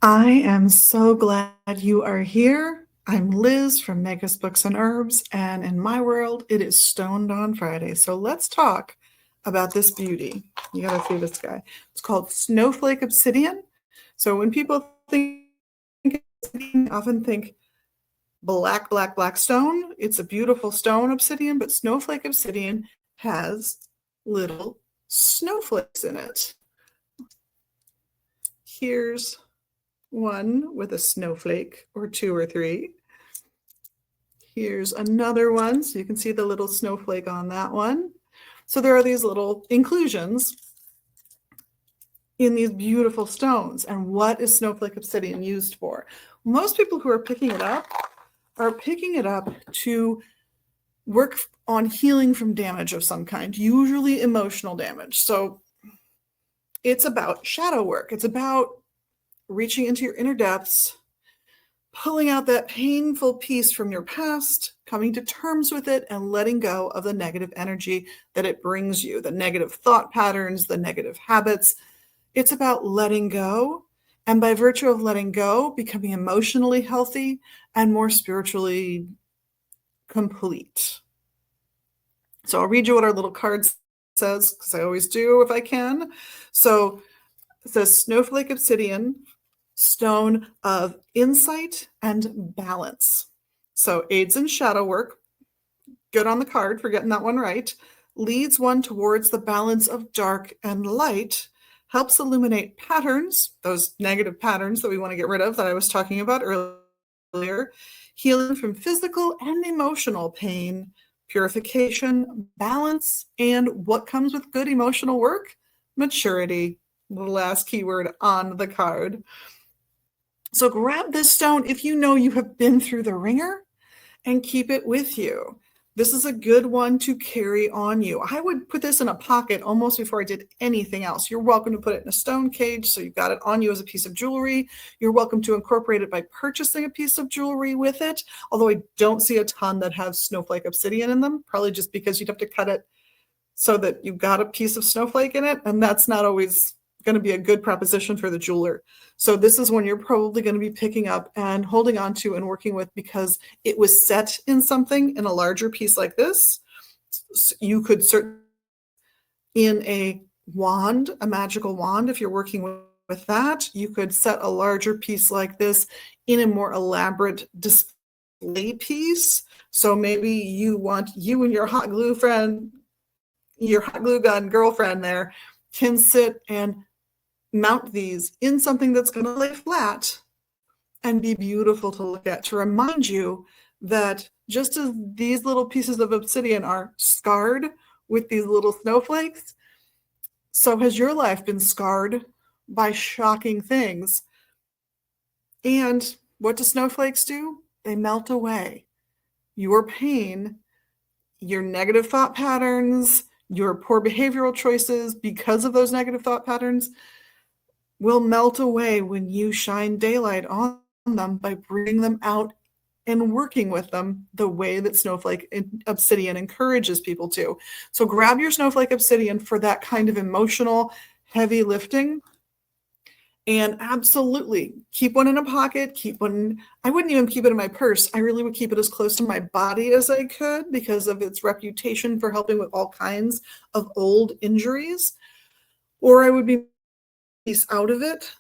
I am so glad you are here. I'm Liz from Megas Books and Herbs, and in my world, it is Stoned on Friday. So let's talk about this beauty. You gotta see this guy. It's called Snowflake Obsidian. So when people think obsidian, they often think black stone. It's a beautiful stone obsidian, but Snowflake Obsidian has little snowflakes in it. Here's one with a snowflake or two or three. Here's another one, so you can see the little snowflake on that one. So there are these little inclusions in these beautiful stones. And what is snowflake obsidian used for? Most people who are picking it up to work on healing from damage of some kind, usually emotional damage. So it's about shadow work. It's about reaching into your inner depths, pulling out that painful piece from your past, coming to terms with it, and letting go of the negative energy that it brings you, the negative thought patterns, the negative habits. It's about letting go, and by virtue of letting go, becoming emotionally healthy and more spiritually complete. So I'll read you what our little card says, because I always do if I can. So it says Snowflake Obsidian, stone of insight and balance. So aids in shadow work, good on the card for getting that one right, leads one towards the balance of dark and light, helps illuminate patterns, those negative patterns that we want to get rid of that I was talking about earlier, healing from physical and emotional pain, purification, balance, and what comes with good emotional work? Maturity, the last keyword on the card. So grab this stone if you know you have been through the ringer and keep it with you. This is a good one to carry on you. I would put this in a pocket almost before I did anything else. You're welcome to put it in a stone cage so you've got it on you as a piece of jewelry. You're welcome to incorporate it by purchasing a piece of jewelry with it, although I don't see a ton that have snowflake obsidian in them, probably just because you'd have to cut it so that you've got a piece of snowflake in it, and that's not always going to be a good proposition for the jeweler. So this is one you're probably going to be picking up and holding on to and working with because it was set in something in a larger piece like this. You could certainly in a wand, a magical wand, if you're working with that, you could set a larger piece like this in a more elaborate display piece. So maybe you want you and your hot glue friend, your hot glue gun girlfriend there can sit and mount these in something that's going to lay flat and be beautiful to look at, to remind you that just as these little pieces of obsidian are scarred with these little snowflakes, so has your life been scarred by shocking things. And what do snowflakes do? They melt away. Your pain, your negative thought patterns, your poor behavioral choices because of those negative thought patterns will melt away when you shine daylight on them by bringing them out and working with them the way that snowflake obsidian encourages people to. So grab your snowflake obsidian for that kind of emotional heavy lifting. And absolutely keep one in a pocket, keep one. I wouldn't even keep it in my purse. I really would keep it as close to my body as I could because of its reputation for helping with all kinds of old injuries. Or I would be out of it,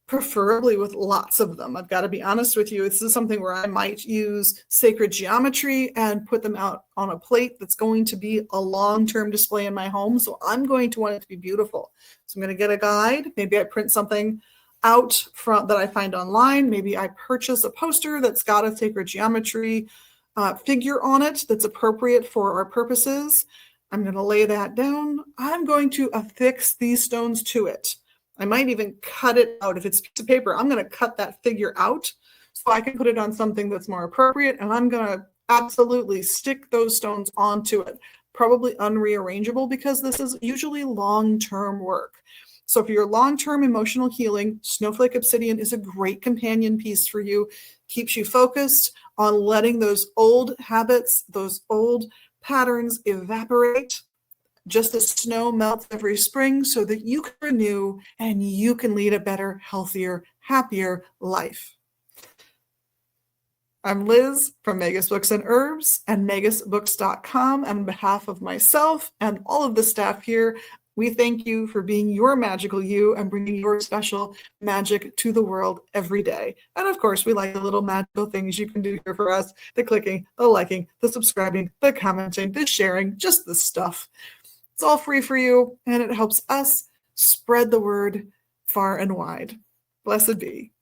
preferably with lots of them. I've got to be honest with you. This is something where I might use sacred geometry and put them out on a plate that's going to be a long-term display in my home. So I'm going to want it to be beautiful. So I'm going to get a guide. Maybe I print something out front that I find online. Maybe I purchase a poster that's got a sacred geometry figure on it that's appropriate for our purposes. I'm going to lay that down. I'm going to affix these stones to it. I might even cut it out. If it's a piece of paper, I'm going to cut that figure out so I can put it on something that's more appropriate, and I'm going to absolutely stick those stones onto it, probably unrearrangeable because this is usually long-term work. So for your long-term emotional healing, Snowflake Obsidian is a great companion piece for you. Keeps you focused on letting those old habits, those old patterns evaporate just as snow melts every spring so that you can renew and you can lead a better, healthier, happier life. I'm Liz from Megas Books and Herbs and megasbooks.com. On behalf of myself and all of the staff here, we thank you for being your magical you and bringing your special magic to the world every day. And of course, we like the little magical things you can do here for us, the clicking, the liking, the subscribing, the commenting, the sharing, just the stuff. It's all free for you, and it helps us spread the word far and wide. Blessed be.